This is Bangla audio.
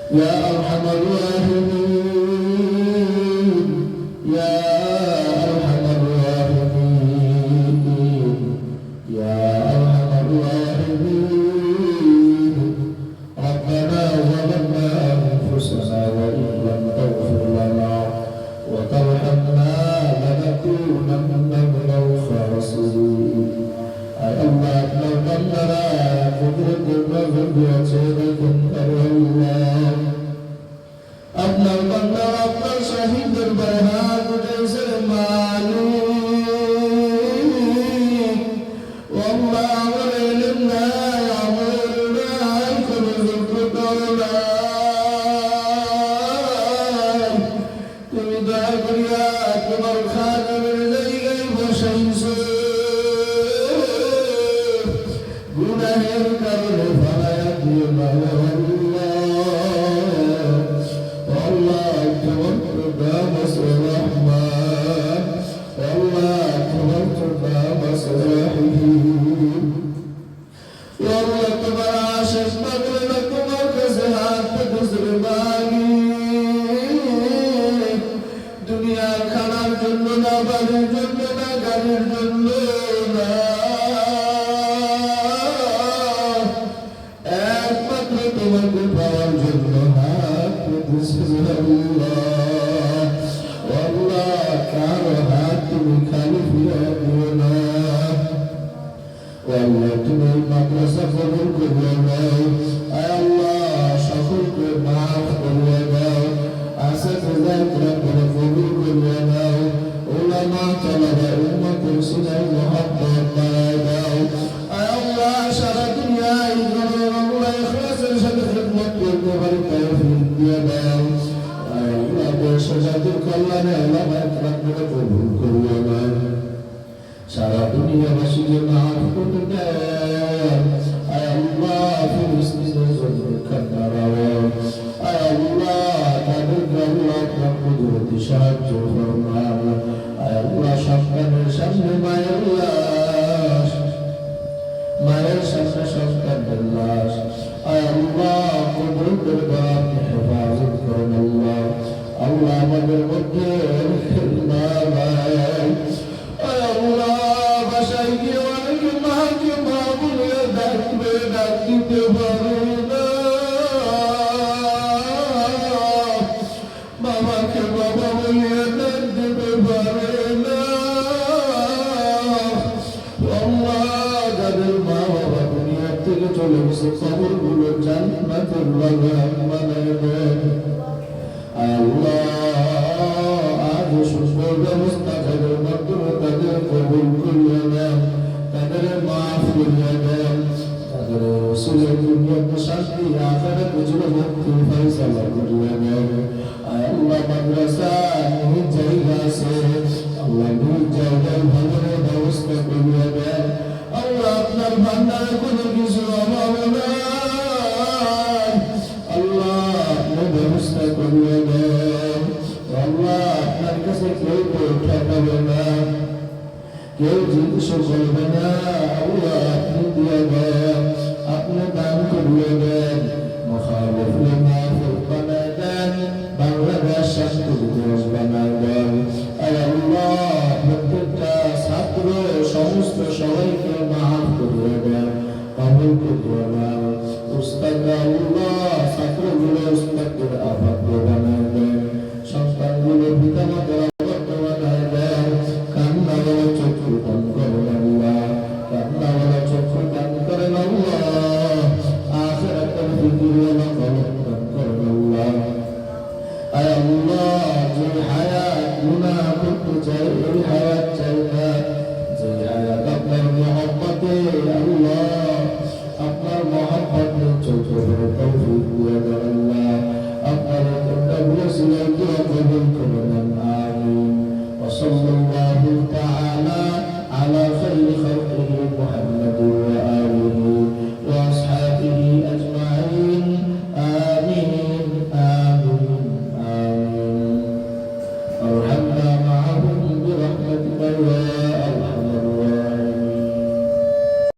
يا أرحم الراحمين يا أرحم الراحمين يا أرحم الراحمين ربنا ظلمنا أنفسنا وإن لم تغفر لنا وترحمنا لنكونن من الخاسرين أي الله لو قدر قدرة الرب يتيبكم الله আপনার বান্দা আপনার শহীদের বরহাত উঠেছে মালিক আল্লাহ আমার ইলম নাই আমল নাই কোনো যোগ্যতা নাই তুমি দয়া করিয়া তোমার খাদেমের জায়গায় বসাইছো গুনাহের কারণে ফালায়া দিও না দুনিয়া খানার জন্য না বাড়ির জন্য না গাড়ির জন্য না একমাত্র তোমাকে পাওয়ার জন্য হাত আল্লাহ কারো হাত তুমি খালি ফিরে দিও না আল্লাহ তুমি মাদ্রাসা কবুল করে দাও আল্লাহ সকলকে মাফ করে দাও আসাতিজা কিরামকে কবুল করে দাও উলামা তালাবা উম্মতের সিনায় মুহাব্বত বাড়ায় দাও আল্লাহ সারা দুনিয়ায় আল্লাহ ইখলাসের সাথে খিদমত করতে পারি তৌফিক দিয়ে দাও আল্লাহ দেশ জাতির কল্যাণে আল্লাহ ইকরামকে কবুল করে দাও সারা দুনিয়াবাসীকে মাফ করে দেন আল্লাহ ফিলিস্তিনের জন্য কান্নারাও আল্লাহ তাদেরকে আল্লাহ আপনার কুদরতি সাহায্য ফরমান আল্লাহ সন্তানের সামনে মায়ের লাশ মায়ের সামনে সন্তানের লাশ আল্লাহ কুদরতের আপনি হেফাজত করেন আল্লাহ আল্লাহ আমাদের মধ্যে খেলনা নাই আল্লাহ বাসায় গিয়ে অনেকে মাকে মা বলে ডাকবে ডাক দিতে পারে না বাবাকে বাবা বলে ডাক দিতে পারে না আল্লাহ যাদের মা বাবা দুনিয়া থেকে চলে গেছে কবরগুলো জান্নাতের বাগান বানায় দেন আল্লাহ আজ সুন্দর ব্যবস্থা তাদের মাধ্যমে তাদের কবুল করিয়া দেন তাদের মাফ করিয়া দেন তাদের রসুলের দুনিয়াতে শান্তি আখিরাতে মুক্তি ফয়সালা করিয়া দেন আল্লাহ মাদ্রাসা নিজ জায়গা আছে আল্লাহ নিজ জায়গায় ভবনের ব্যবস্থা করিয়া দেন আল্লাহ আপনার ভান্ডারে কোনো কিছু অভাব নাই আল্লাহ আপনার ব্যবস্থা করিয়া দেন আল্লাহ আপনার কাছে কেউ ঠেকাবে না কেউ জিজ্ঞাসা করবে না আল্লাহ আপনি দিয়ে দেন আপনি দান করিয়ে দেন মুখালিফ মুনাফিক বানায় দেন বাংলাদেশ শান্তি দিবস বানায় দেন আল্লাহ প্রত্যেকটা ছাত্র সমস্ত সবাইকে মাফ করিয়ে দেন কবুল করিয়ে দেন উস্তাদ আল্লাহ ছাত্রগুলো উস্তাদের আবাদ বানায় দেন সন্তানগুলো পিতামাতার আবাদ বানায় দেন কান্নাওয়ালা চক্ষু দান করেন আল্লাহ কান্নাওয়ালা চক্ষু দান করেন আল্লাহ আখিরাতের ফিকিরওয়ালা কলম দান করেন আল্লাহ আয় আল্লাহ যে হায়াত গুনাহ করতে চাই এই হায়াত চাই না যে হায়াত আপনার মহব্বতে আল্লাহ আপনার মহব্বতে চলতে পারে তৌফিক দিয়ে দেন আল্লাহ আপনার কোনটাগুলো সিলাই দোয়া কবুল করে নেন আমিন ওয়া সাল্লাল্লাহু তাআলা আলা খাইরি খালকিহি মুহাম্মদ